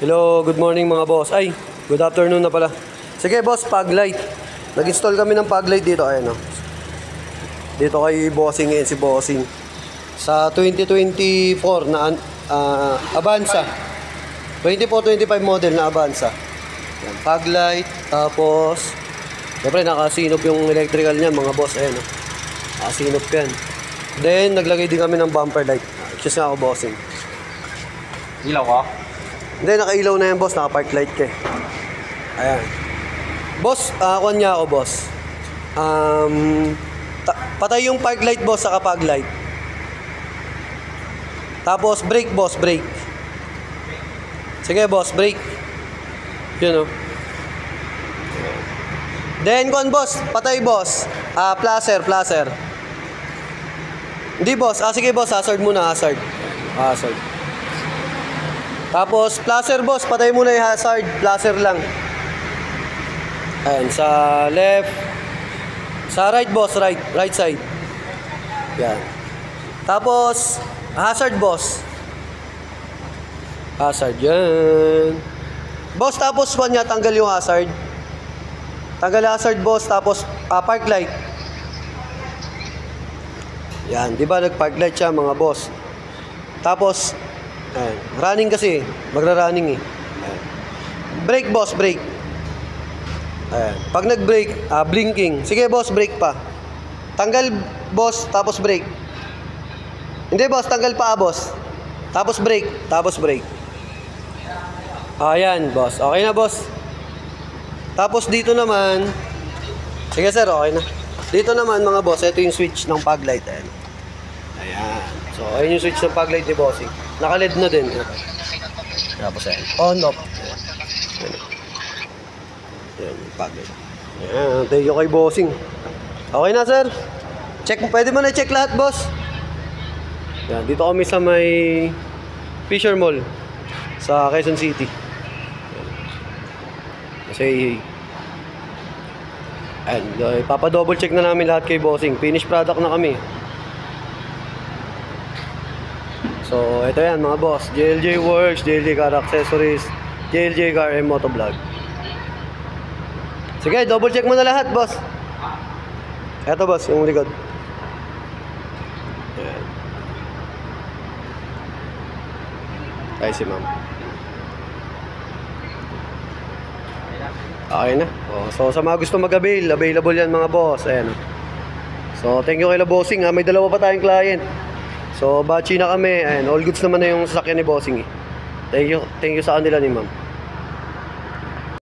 Hello, good morning mga boss. Ay, good afternoon na pala. Sige boss, fog light. Nag-install kami ng fog light dito. Ayan o. Dito kay Bossing ngayon, si Bossing. Sa 2024 na Avanza. 24-25 model na Avanza. Ayan, fog light. Tapos, siyempre nakasinop yung electrical niya mga boss. Ayan o. Nakasinop yan. Then, naglagay din kami ng bumper light. Just nga ako Bossing. Ilaw ka? Hindi, nakailaw na yan boss, naka-park light ka eh. Ayan. Boss, kuhan niya ako boss. Patay yung park light boss, saka fog light. Tapos brake boss, brake. Sige boss, brake. Yun o. Then kuhan boss, patay boss. Placer. Hindi boss, sige boss, hazard muna, hazard. Hazard. Tapos, placer boss, patay muna yung hazard. Placer lang. Ayan, sa left. Sa right boss, right side. Yan. Tapos, hazard boss. Hazard, yan. Boss, tapos niya, tanggal yung hazard. Tanggal hazard boss, tapos park light. Yan, di ba nag-park light siya mga boss. Tapos, ayan. Running kasi, magra-running eh. Ayan. Brake boss, brake. Ayan. Pag nag-brake, blinking. Sige boss, brake pa. Tanggal boss, tapos brake. Hindi boss, tanggal pa boss. Tapos brake, Ayan boss, okay na boss. Tapos dito naman, sige sir, okay na. Dito naman mga boss, ito yung switch ng fog light. Ayan. Ayan. So, ayun yung switch ng fog light ni Bossing. Naka-LED na din. Tapos ayan. On, off. Ayan, yung fog light. Ayan, thank you kay Bossing. Okay na, sir. Check, pwede mo na check lahat, boss. Ayan, dito kami sa may Fisher Mall sa Quezon City. Say, ayan, papa-double check na namin lahat kay Bossing. Finished product na kami. So, ito yan mga boss. JLJ Works, JLJ Car Accessories, JLJ Car and Motovlog. Sige, double check mo na lahat, boss. Ito, boss, yung likod. Ayan. Ay, si ma'am. Okay na. So, sa mga gusto mag-avail, available yan mga boss. Ayan. So, thank you kay Bossing. May dalawa pa tayong client. So, batchy na kami. Ayan, all goods naman na yung sasakyan ni Bossing eh. Thank you sa kanila ni ma'am.